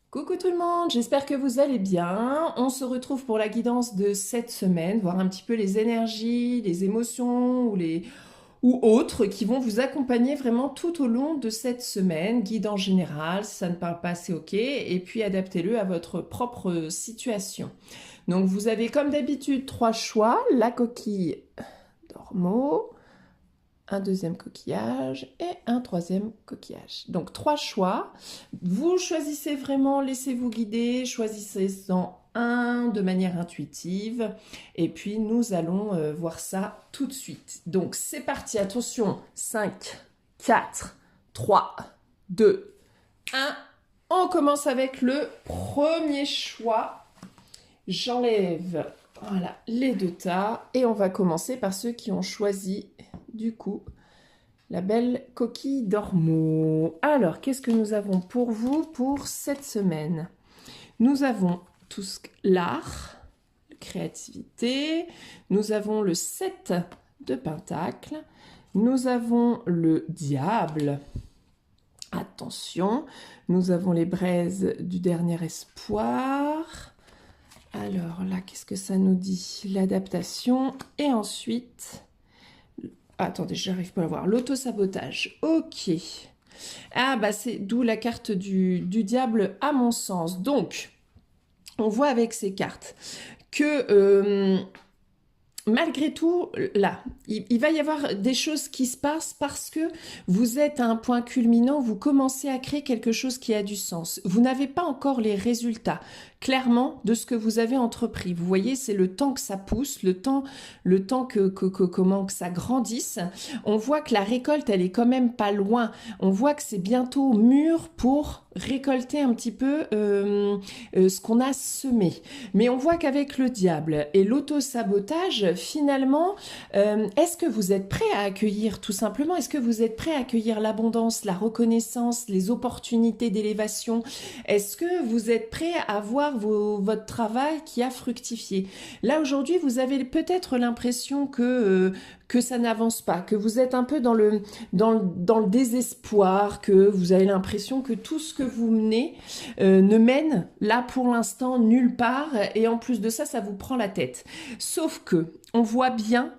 Coucou tout le monde, j'espère que vous allez bien. On se retrouve pour la guidance de cette semaine, voir un petit peu les énergies, les émotions ou autres qui vont vous accompagner vraiment tout au long de cette semaine. Guide en général, si ça ne parle pas, c'est ok. Et puis adaptez-le à votre propre situation. Donc vous avez comme d'habitude trois choix, la coquille d'ormeau, un deuxième coquillage et un troisième coquillage. Donc trois choix. Vous choisissez vraiment, laissez-vous guider, choisissez-en un de manière intuitive et puis nous allons voir ça tout de suite. Donc c'est parti, attention, 5, 4, 3, 2, 1. On commence avec le premier choix. J'enlève voilà, les deux tas et on va commencer par ceux qui ont choisi du coup la belle coquille d'ormeau. Alors, qu'est-ce que nous avons pour vous pour cette semaine? Nous avons tout l'art, la créativité, nous avons le 7 de pentacles, nous avons le diable, attention, nous avons les braises du dernier espoir. Alors là, qu'est-ce que ça nous dit? L'adaptation et ensuite... Attendez, j'arrive pas à voir. L'auto-sabotage. Ok. Ah, bah c'est d'où la carte du diable à mon sens. Donc, on voit avec ces cartes que malgré tout, là, il va y avoir des choses qui se passent parce que vous êtes à un point culminant, vous commencez à créer quelque chose qui a du sens. Vous n'avez pas encore les résultats, clairement, de ce que vous avez entrepris. Vous voyez, c'est le temps que ça pousse, le temps que ça grandisse. On voit que la récolte, elle est quand même pas loin. On voit que c'est bientôt mûr pour récolter un petit peu ce qu'on a semé. Mais on voit qu'avec le diable et l'auto-sabotage, finalement, est-ce que vous êtes prêt à accueillir tout simplement? Est-ce que vous êtes prêt à accueillir l'abondance, la reconnaissance, les opportunités d'élévation? Est-ce que vous êtes prêt à voir votre travail qui a fructifié? Là, aujourd'hui, vous avez peut-être l'impression que ça n'avance pas, que vous êtes un peu dans le désespoir, que vous avez l'impression que tout ce que vous menez ne mène là pour l'instant nulle part et en plus de ça, ça vous prend la tête. Sauf que on voit bien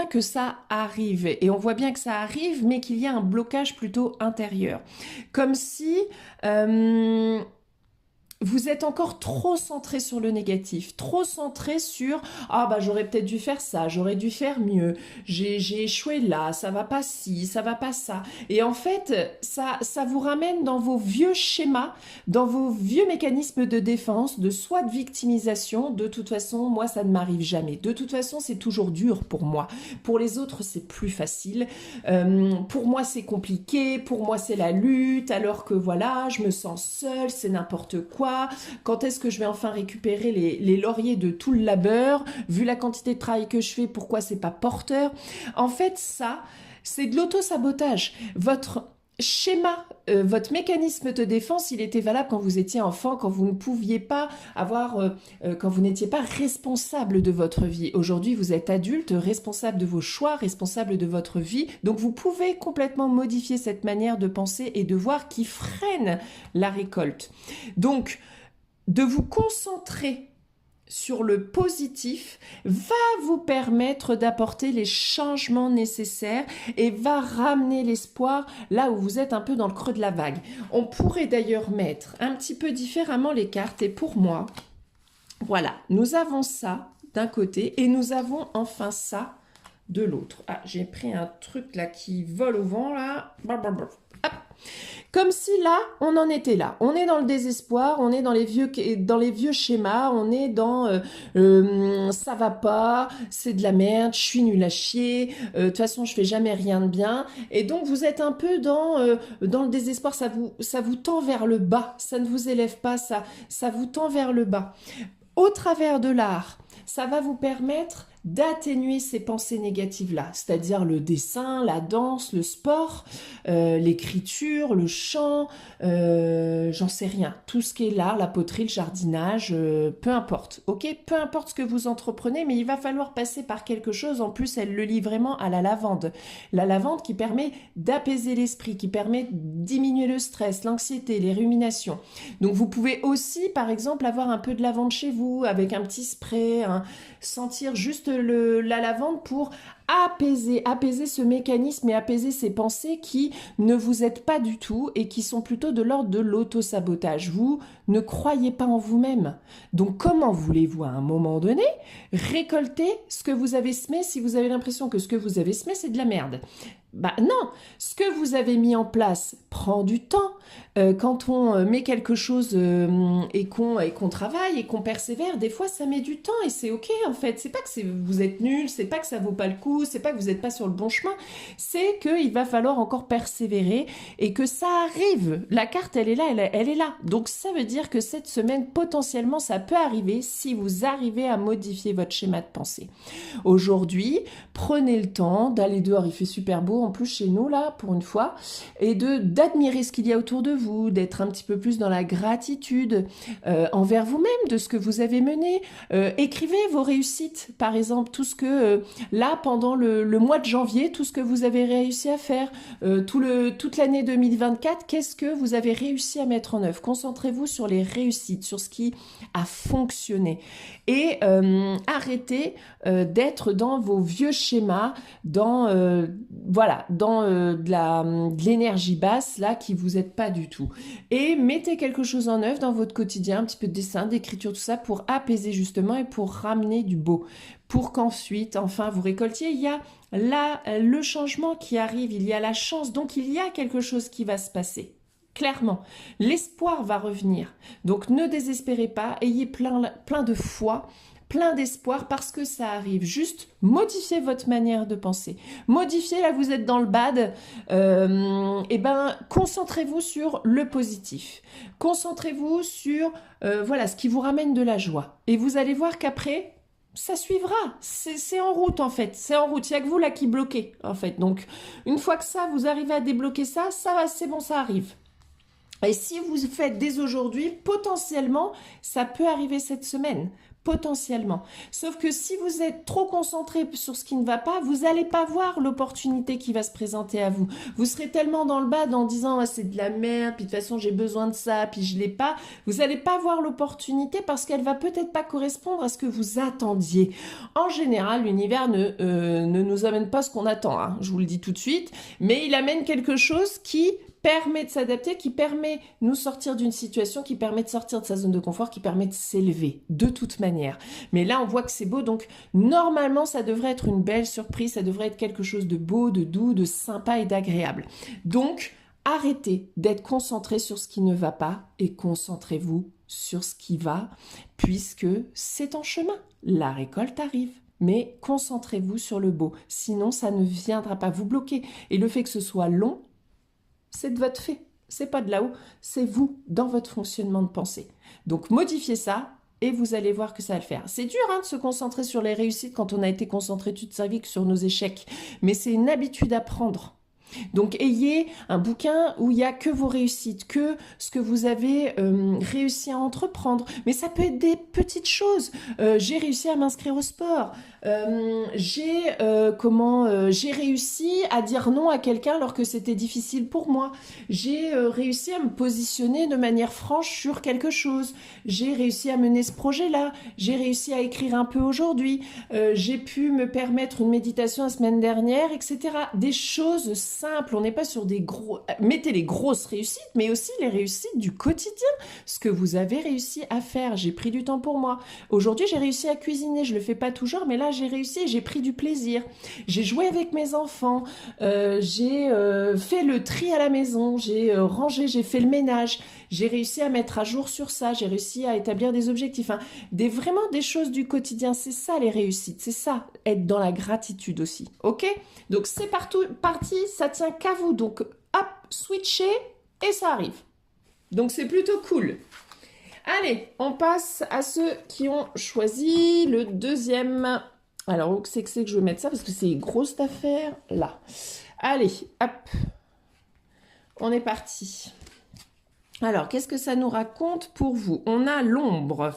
que ça arrive et on voit bien que ça arrive mais qu'il y a un blocage plutôt intérieur. Comme si vous êtes encore trop centré sur le négatif, trop centré sur « Ah bah j'aurais peut-être dû faire ça, j'aurais dû faire mieux, j'ai échoué là, ça va pas ci, ça va pas ça. » Et en fait, ça vous ramène dans vos vieux schémas, dans vos vieux mécanismes de défense, de soit de victimisation, de toute façon, moi ça ne m'arrive jamais. De toute façon, c'est toujours dur pour moi. Pour les autres, c'est plus facile. Pour moi, c'est compliqué, pour moi, c'est la lutte, alors que voilà, je me sens seule, c'est n'importe quoi. Quand est-ce que je vais enfin récupérer les lauriers de tout le labeur? Vu la quantité de travail que je fais, pourquoi c'est pas porteur? En fait, ça, c'est de l'auto-sabotage. Votre schéma, votre mécanisme de défense, il était valable quand vous étiez enfant, quand vous ne pouviez pas avoir, quand vous n'étiez pas responsable de votre vie. Aujourd'hui, vous êtes adulte, responsable de vos choix, responsable de votre vie. Donc, vous pouvez complètement modifier cette manière de penser et de voir qui freine la récolte. Donc, de vous concentrer sur le positif va vous permettre d'apporter les changements nécessaires et va ramener l'espoir là où vous êtes un peu dans le creux de la vague. On pourrait d'ailleurs mettre un petit peu différemment les cartes et pour moi, voilà, nous avons ça d'un côté et nous avons enfin ça de l'autre. Ah, j'ai pris un truc là qui vole au vent là. Hop. Comme si là, on en était là. On est dans le désespoir, on est dans les vieux schémas, on est dans ça va pas, c'est de la merde, je suis nulle à chier, de toute façon je fais jamais rien de bien. Et donc vous êtes un peu dans le désespoir, ça vous tend vers le bas, ça ne vous élève pas, ça vous tend vers le bas. Au travers de l'art, Ça va vous permettre d'atténuer ces pensées négatives-là, c'est-à-dire le dessin, la danse, le sport, l'écriture, le chant, j'en sais rien. Tout ce qui est l'art, la poterie, le jardinage, peu importe, ok? Peu importe ce que vous entreprenez, mais il va falloir passer par quelque chose. En plus, elle le lie vraiment à la lavande. La lavande qui permet d'apaiser l'esprit, qui permet de diminuer le stress, l'anxiété, les ruminations. Donc vous pouvez aussi, par exemple, avoir un peu de lavande chez vous, avec un petit spray, sentir juste la lavande pour apaiser ce mécanisme et apaiser ces pensées qui ne vous aident pas du tout et qui sont plutôt de l'ordre de l'auto-sabotage. Vous ne croyez pas en vous-même. Donc comment voulez-vous à un moment donné récolter ce que vous avez semé si vous avez l'impression que ce que vous avez semé c'est de la merde? Bah non, ce que vous avez mis en place prend du temps. Quand on met quelque chose et qu'on travaille et qu'on persévère, des fois ça met du temps et c'est ok en fait. C'est pas que vous êtes nul, c'est pas que ça vaut pas le coup, c'est pas que vous n'êtes pas sur le bon chemin, c'est qu'il va falloir encore persévérer et que ça arrive. La carte elle est là, elle est là. Donc ça veut dire que cette semaine potentiellement ça peut arriver si vous arrivez à modifier votre schéma de pensée. Aujourd'hui, prenez le temps d'aller dehors, il fait super beau en plus chez nous là pour une fois, et d'admirer ce qu'il y a autour de vous, d'être un petit peu plus dans la gratitude envers vous-même de ce que vous avez mené. Écrivez vos réussites, par exemple, tout ce que là pendant le mois de janvier, tout ce que vous avez réussi à faire, toute l'année 2024, qu'est-ce que vous avez réussi à mettre en œuvre? Concentrez-vous sur les réussites, sur ce qui a fonctionné et arrêtez d'être dans vos vieux schémas, dans de l'énergie basse là qui vous aide pas du tout. Et mettez quelque chose en œuvre dans votre quotidien, un petit peu de dessin, d'écriture, tout ça pour apaiser justement et pour ramener du beau, pour qu'ensuite, enfin, vous récoltiez. Il y a là le changement qui arrive, il y a la chance, donc il y a quelque chose qui va se passer. Clairement, l'espoir va revenir. Donc ne désespérez pas, ayez plein de foi, plein d'espoir parce que ça arrive. Juste modifiez votre manière de penser. Modifiez, là vous êtes dans le bad, concentrez-vous sur le positif. Concentrez-vous sur ce qui vous ramène de la joie. Et vous allez voir qu'après, ça suivra. C'est en route en fait. C'est en route. Il n'y a que vous là qui bloquez en fait. Donc une fois que ça, vous arrivez à débloquer ça va, c'est bon, ça arrive. Et si vous faites dès aujourd'hui, potentiellement, ça peut arriver cette semaine. Potentiellement. Sauf que si vous êtes trop concentré sur ce qui ne va pas, vous n'allez pas voir l'opportunité qui va se présenter à vous. Vous serez tellement dans le bad en disant ah, c'est de la merde, puis de toute façon j'ai besoin de ça, puis je l'ai pas. Vous n'allez pas voir l'opportunité parce qu'elle va peut-être pas correspondre à ce que vous attendiez. En général, l'univers ne nous amène pas ce qu'on attend, hein, je vous le dis tout de suite, mais il amène quelque chose qui permet de s'adapter, qui permet de nous sortir d'une situation, qui permet de sortir de sa zone de confort, qui permet de s'élever, de toute manière. Mais là, on voit que c'est beau, donc normalement, ça devrait être une belle surprise, ça devrait être quelque chose de beau, de doux, de sympa et d'agréable. Donc, arrêtez d'être concentré sur ce qui ne va pas et concentrez-vous sur ce qui va, puisque c'est en chemin. La récolte arrive. Mais concentrez-vous sur le beau, sinon ça ne viendra pas vous bloquer. Et le fait que ce soit long, c'est de votre fait, c'est pas de là-haut, c'est vous, dans votre fonctionnement de pensée. Donc modifiez ça et vous allez voir que ça va le faire. C'est dur de se concentrer sur les réussites quand on a été concentré toute sa vie que sur nos échecs, mais c'est une habitude à prendre. Donc ayez un bouquin où il n'y a que vos réussites, que ce que vous avez réussi à entreprendre. Mais ça peut être des petites choses. J'ai réussi à m'inscrire au sport. J'ai réussi à dire non à quelqu'un alors que c'était difficile pour moi. J'ai réussi à me positionner de manière franche sur quelque chose. J'ai réussi à mener ce projet-là. J'ai réussi à écrire un peu aujourd'hui. J'ai pu me permettre une méditation la semaine dernière, etc. Des choses simple, on n'est pas sur des gros... Mettez les grosses réussites, mais aussi les réussites du quotidien. Ce que vous avez réussi à faire, j'ai pris du temps pour moi. Aujourd'hui, j'ai réussi à cuisiner, je le fais pas toujours, mais là, j'ai réussi, j'ai pris du plaisir. J'ai joué avec mes enfants, j'ai fait le tri à la maison, j'ai rangé, j'ai fait le ménage, j'ai réussi à mettre à jour sur ça, j'ai réussi à établir des objectifs. Hein. Vraiment des choses du quotidien, c'est ça les réussites, c'est ça, être dans la gratitude aussi, ok? Donc c'est parti, ça tient qu'à vous. Donc hop, switchez et ça arrive. Donc c'est plutôt cool. Allez, on passe à ceux qui ont choisi le deuxième. Alors, où c'est que je vais mettre ça? Parce que c'est grosse affaire. Là. Allez, hop. On est parti. Alors, qu'est-ce que ça nous raconte pour vous? On a l'ombre.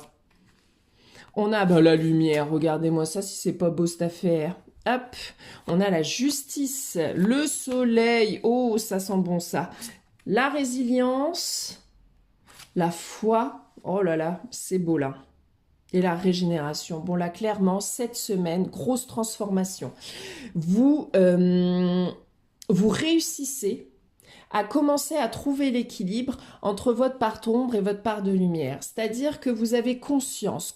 On a la lumière. Regardez-moi ça si c'est pas beau cette affaire. Hop. On a la justice, le soleil. Oh, ça sent bon ça. La résilience, la foi. Oh là là, c'est beau là. Et la régénération. Bon là, clairement, cette semaine, grosse transformation. Vous réussissez à commencer à trouver l'équilibre entre votre part d'ombre et votre part de lumière. C'est-à-dire que vous avez conscience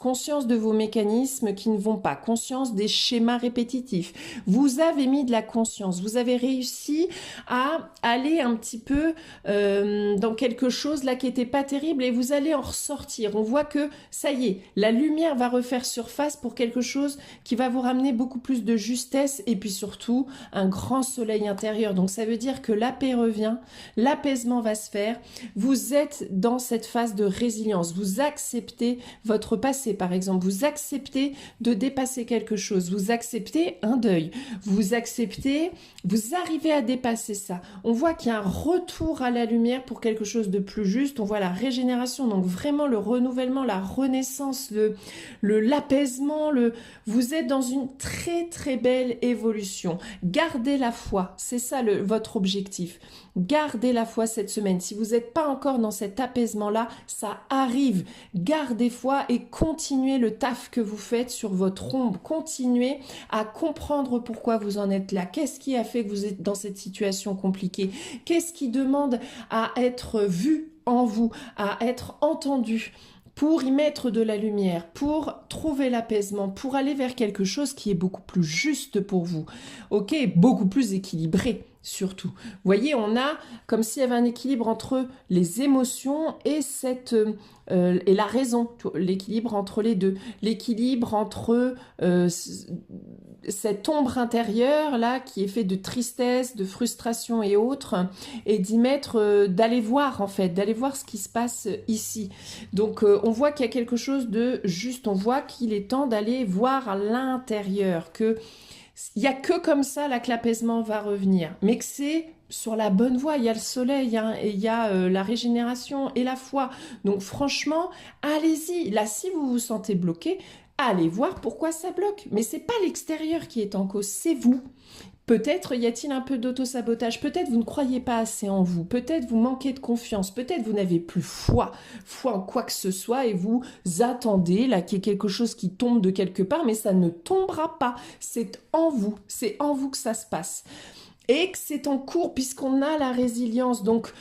de vos mécanismes qui ne vont pas, conscience des schémas répétitifs. Vous avez mis de la conscience, vous avez réussi à aller un petit peu dans quelque chose là qui n'était pas terrible et vous allez en ressortir. On voit que ça y est, la lumière va refaire surface pour quelque chose qui va vous ramener beaucoup plus de justesse et puis surtout un grand soleil intérieur. Donc ça veut dire que la paix revient, l'apaisement va se faire, vous êtes dans cette phase de résilience, vous acceptez votre passé par exemple, vous acceptez de dépasser quelque chose, vous acceptez un deuil, vous acceptez, vous arrivez à dépasser ça. On voit qu'il y a un retour à la lumière pour quelque chose de plus juste, on voit la régénération, donc vraiment le renouvellement, la renaissance, l'apaisement, vous êtes dans une très très belle évolution. Gardez la foi, c'est ça votre objectif. Gardez la foi cette semaine. Si vous n'êtes pas encore dans cet apaisement-là, ça arrive. Gardez foi et continuez le taf que vous faites sur votre ombre. Continuez à comprendre pourquoi vous en êtes là. Qu'est-ce qui a fait que vous êtes dans cette situation compliquée? Qu'est-ce qui demande à être vu en vous, à être entendu? Pour y mettre de la lumière, pour trouver l'apaisement, pour aller vers quelque chose qui est beaucoup plus juste pour vous, ok, beaucoup plus équilibré surtout. Vous voyez, on a comme s'il y avait un équilibre entre les émotions et et la raison, l'équilibre entre les deux, l'équilibre entre cette ombre intérieure là qui est fait de tristesse, de frustration et autres, et d'y mettre, d'aller voir en fait, d'aller voir ce qui se passe ici. Donc on voit qu'il y a quelque chose de juste, on voit qu'il est temps d'aller voir à l'intérieur, que il n'y a que comme ça là que l'apaisement va revenir, mais que c'est sur la bonne voie. Il y a le soleil, hein, et il y a la régénération et la foi. Donc franchement, allez-y. Là, si vous vous sentez bloqué, allez voir pourquoi ça bloque. Mais c'est pas l'extérieur qui est en cause, c'est vous. Peut-être y a-t-il un peu d'auto-sabotage, peut-être vous ne croyez pas assez en vous, peut-être vous manquez de confiance, peut-être vous n'avez plus foi en quoi que ce soit et vous attendez là qu'il y ait quelque chose qui tombe de quelque part, mais ça ne tombera pas, c'est en vous que ça se passe. Et que c'est en cours puisqu'on a la résilience. Donc,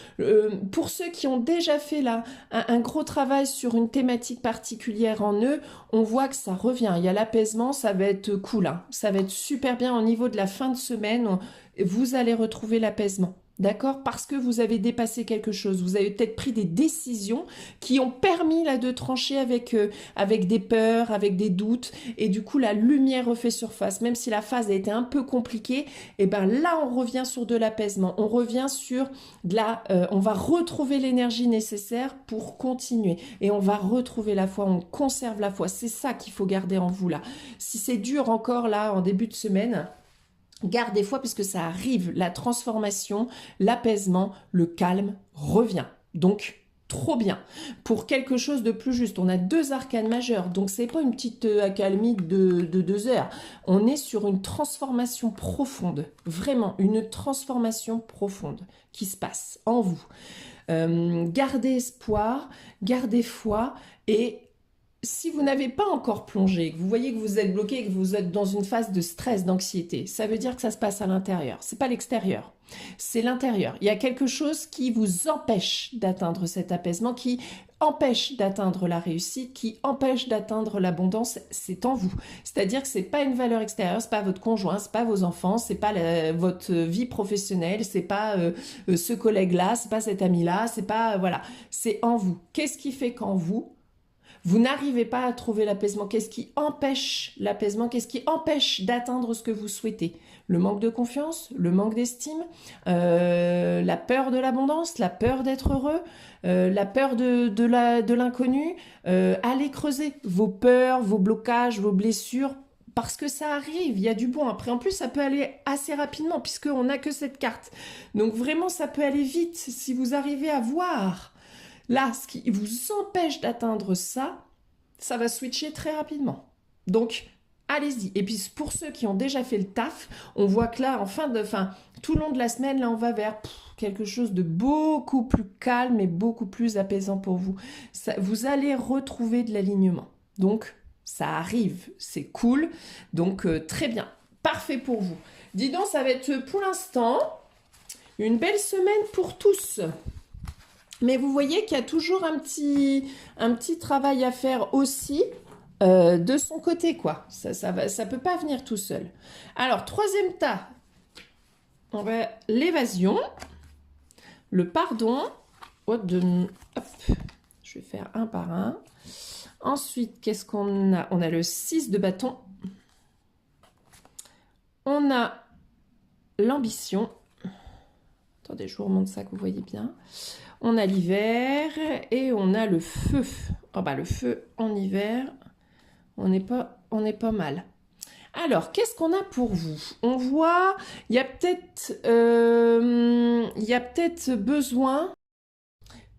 pour ceux qui ont déjà fait là un gros travail sur une thématique particulière en eux, on voit que ça revient. Il y a l'apaisement, ça va être cool, hein. Ça va être super bien au niveau de la fin de semaine. Vous allez retrouver l'apaisement. D'accord? Parce que vous avez dépassé quelque chose. Vous avez peut-être pris des décisions qui ont permis là de trancher avec des peurs, avec des doutes. Et du coup, la lumière refait surface. Même si la phase a été un peu compliquée, et ben là, on revient sur de l'apaisement. On revient sur on va retrouver l'énergie nécessaire pour continuer. Et on va retrouver la foi. On conserve la foi. C'est ça qu'il faut garder en vous là. Si c'est dur encore là en début de semaine, gardez foi puisque ça arrive, la transformation, l'apaisement, le calme revient. Donc, trop bien. Pour quelque chose de plus juste, on a 2 arcanes majeures, donc c'est pas une petite accalmie de 2 heures. On est sur une transformation profonde, vraiment une transformation profonde qui se passe en vous. Gardez espoir, gardez foi et si vous n'avez pas encore plongé, que vous voyez que vous êtes bloqué, que vous êtes dans une phase de stress, d'anxiété, ça veut dire que ça se passe à l'intérieur. C'est pas l'extérieur, c'est l'intérieur. Il y a quelque chose qui vous empêche d'atteindre cet apaisement, qui empêche d'atteindre la réussite, qui empêche d'atteindre l'abondance, c'est en vous. C'est-à-dire que c'est pas une valeur extérieure, c'est pas votre conjoint, c'est pas vos enfants, c'est pas votre vie professionnelle, c'est pas ce collègue-là, c'est pas cet ami-là, c'est pas voilà, c'est en vous. Qu'est-ce qui fait qu'en vous Vous n'arrivez pas à trouver l'apaisement. Qu'est-ce qui empêche l'apaisement? Qu'est-ce qui empêche d'atteindre ce que vous souhaitez? Le manque de confiance, le manque d'estime, la peur de l'abondance, la peur d'être heureux, la peur de l'inconnu. Allez creuser vos peurs, vos blocages, vos blessures, parce que ça arrive, il y a du bon. Après, en plus, ça peut aller assez rapidement, puisqu'on n'a que cette carte. Donc vraiment, ça peut aller vite. Si vous arrivez à voir là ce qui vous empêche d'atteindre ça, ça va switcher très rapidement. Donc, allez-y. Et puis, pour ceux qui ont déjà fait le taf, on voit que là, tout le long de la semaine, là, on va vers quelque chose de beaucoup plus calme et beaucoup plus apaisant pour vous. Ça, vous allez retrouver de l'alignement. Donc, ça arrive, c'est cool. Donc, très bien. Parfait pour vous. Dis donc, ça va être pour l'instant une belle semaine pour tous. Mais vous voyez qu'il y a toujours un petit travail à faire aussi de son côté, quoi. Ça peut pas venir tout seul. Alors, troisième tas, on va l'évasion, le pardon. Hop, je vais faire un par un. Ensuite, qu'est-ce qu'on a? On a le 6 de bâton. On a l'ambition. Attendez, je vous remonte ça que vous voyez bien. On a l'hiver et on a le feu. Oh bah, le feu en hiver, on n'est pas mal. Alors, qu'est-ce qu'on a pour vous? On voit, il y a peut-être besoin...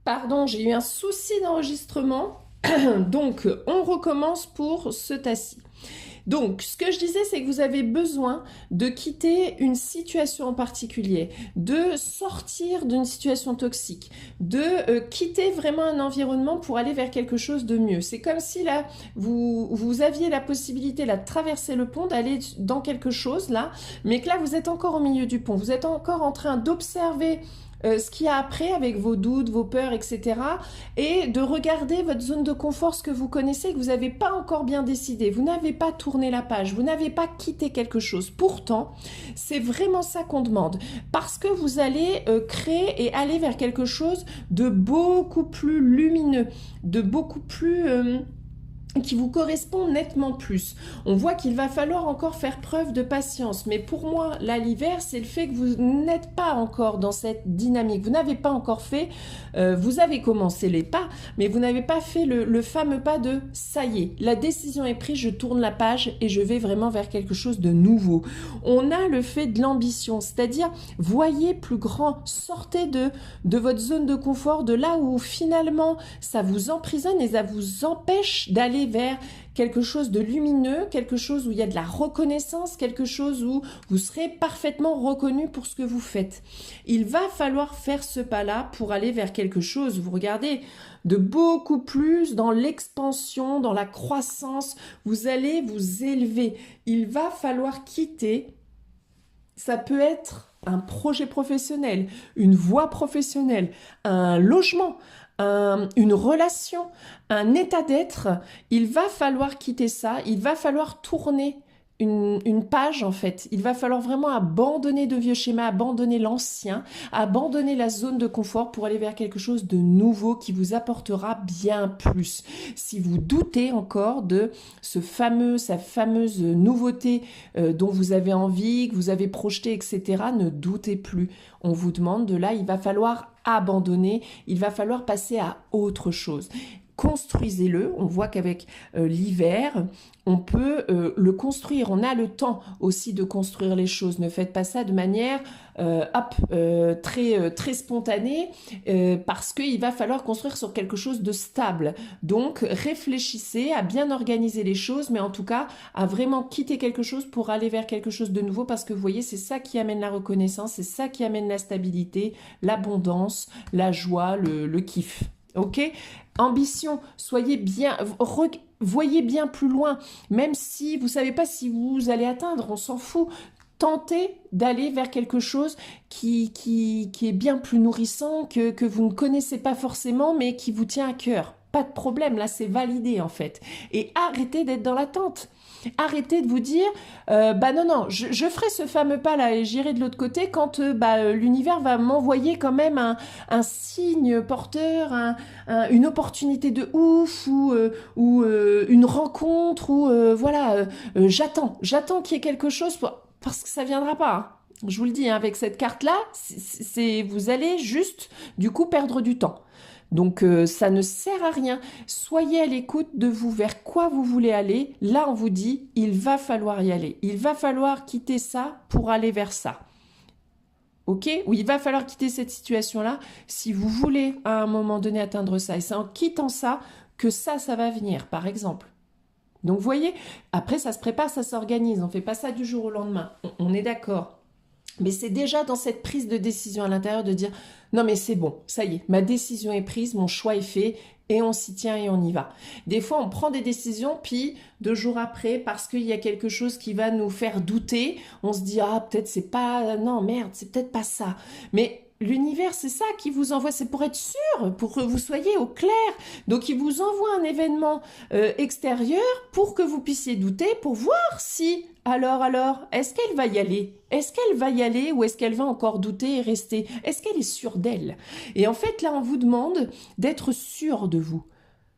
Pardon, j'ai eu un souci d'enregistrement. Donc, on recommence pour ce tas-ci. Donc, ce que je disais, c'est que vous avez besoin de quitter une situation en particulier, de sortir d'une situation toxique, de quitter vraiment un environnement pour aller vers quelque chose de mieux. C'est comme si là, vous aviez la possibilité là, de traverser le pont, d'aller dans quelque chose là, mais que là, vous êtes encore au milieu du pont. Vous êtes encore en train d'observer ce qu'il y a après avec vos doutes, vos peurs, etc. Et de regarder votre zone de confort, ce que vous connaissez, que vous n'avez pas encore bien décidé. Vous n'avez pas tourné la page, vous n'avez pas quitté quelque chose. Pourtant, c'est vraiment ça qu'on demande. Parce que vous allez créer et aller vers quelque chose de beaucoup plus lumineux, de beaucoup plus... qui vous correspond nettement plus. On voit qu'il va falloir encore faire preuve de patience, mais pour moi, là, l'hiver, c'est le fait que vous n'êtes pas encore dans cette dynamique, vous n'avez pas encore fait, vous avez commencé les pas, mais vous n'avez pas fait le fameux pas de « ça y est, la décision est prise, je tourne la page et je vais vraiment vers quelque chose de nouveau ». On a le fait de l'ambition, c'est-à-dire, voyez plus grand, sortez de votre zone de confort, de là où finalement, ça vous emprisonne et ça vous empêche d'aller vers quelque chose de lumineux, quelque chose où il y a de la reconnaissance, quelque chose où vous serez parfaitement reconnu pour ce que vous faites. Il va falloir faire ce pas-là pour aller vers quelque chose, vous regardez, de beaucoup plus dans l'expansion, dans la croissance, vous allez vous élever. Il va falloir quitter, ça peut être un projet professionnel, une voie professionnelle, un logement, une relation, un état d'être, il va falloir quitter ça, il va falloir tourner une page en fait. Il va falloir vraiment abandonner de vieux schémas, abandonner l'ancien, abandonner la zone de confort pour aller vers quelque chose de nouveau qui vous apportera bien plus. Si vous doutez encore de sa fameuse nouveauté dont vous avez envie, que vous avez projeté, etc., ne doutez plus. On vous demande de là, il va falloir abandonner, il va falloir passer à autre chose. Construisez-le, on voit qu'avec l'hiver, on peut le construire, on a le temps aussi de construire les choses, ne faites pas ça de manière très spontanée parce qu'il va falloir construire sur quelque chose de stable. Donc réfléchissez à bien organiser les choses, mais en tout cas à vraiment quitter quelque chose pour aller vers quelque chose de nouveau parce que vous voyez, c'est ça qui amène la reconnaissance, c'est ça qui amène la stabilité, l'abondance, la joie, le kiff. Ok ? Ambition, soyez bien, voyez bien plus loin, même si vous ne savez pas si vous allez atteindre, on s'en fout. Tentez d'aller vers quelque chose qui est bien plus nourrissant, que vous ne connaissez pas forcément, mais qui vous tient à cœur. pas de problème, là c'est validé en fait. Et arrêtez d'être dans l'attente. Arrêtez de vous dire, bah non, je ferai ce fameux pas là et j'irai de l'autre côté quand l'univers va m'envoyer quand même un signe porteur, une opportunité de ouf ou une rencontre ou j'attends qu'il y ait quelque chose parce que ça viendra pas. Hein. Je vous le dis, hein, avec cette carte-là, vous allez juste du coup perdre du temps. Donc ça ne sert à rien. Soyez à l'écoute de vous vers quoi vous voulez aller. Là, on vous dit, il va falloir y aller. Il va falloir quitter ça pour aller vers ça. Ok? Ou il va falloir quitter cette situation-là si vous voulez à un moment donné atteindre ça. Et c'est en quittant ça que ça va venir, par exemple. Donc vous voyez, après ça se prépare, ça s'organise. On ne fait pas ça du jour au lendemain. On est d'accord. Mais c'est déjà dans cette prise de décision à l'intérieur de dire non mais c'est bon, ça y est, ma décision est prise, mon choix est fait et on s'y tient et on y va. Des fois on prend des décisions puis 2 jours après parce qu'il y a quelque chose qui va nous faire douter, on se dit ah peut-être c'est pas, non merde c'est peut-être pas ça. Mais l'univers, c'est ça qui vous envoie, c'est pour être sûr, pour que vous soyez au clair. Donc, il vous envoie un événement extérieur pour que vous puissiez douter, pour voir si, alors, est-ce qu'elle va y aller? Est-ce qu'elle va y aller ou est-ce qu'elle va encore douter et rester? Est-ce qu'elle est sûre d'elle? Et en fait, là, on vous demande d'être sûr de vous.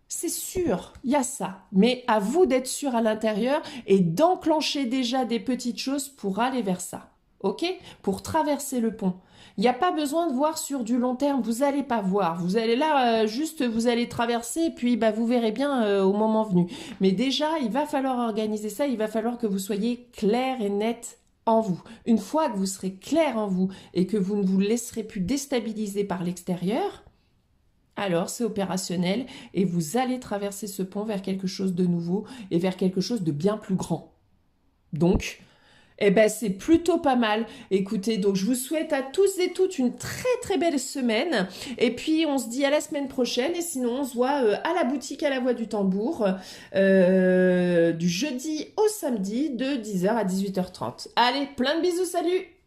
C'est sûr, il y a ça. Mais à vous d'être sûr à l'intérieur et d'enclencher déjà des petites choses pour aller vers ça. Ok? Pour traverser le pont. Il n'y a pas besoin de voir sur du long terme, vous n'allez pas voir. Vous allez là, juste vous allez traverser et puis vous verrez bien au moment venu. Mais déjà, il va falloir organiser ça, il va falloir que vous soyez clair et net en vous. Une fois que vous serez clair en vous et que vous ne vous laisserez plus déstabiliser par l'extérieur, alors c'est opérationnel et vous allez traverser ce pont vers quelque chose de nouveau et vers quelque chose de bien plus grand. Donc, eh ben, c'est plutôt pas mal. Écoutez, donc je vous souhaite à tous et toutes une très très belle semaine. Et puis on se dit à la semaine prochaine. Et sinon on se voit à la boutique à la Voix du Tambour du jeudi au samedi de 10h à 18h30. Allez, plein de bisous, salut!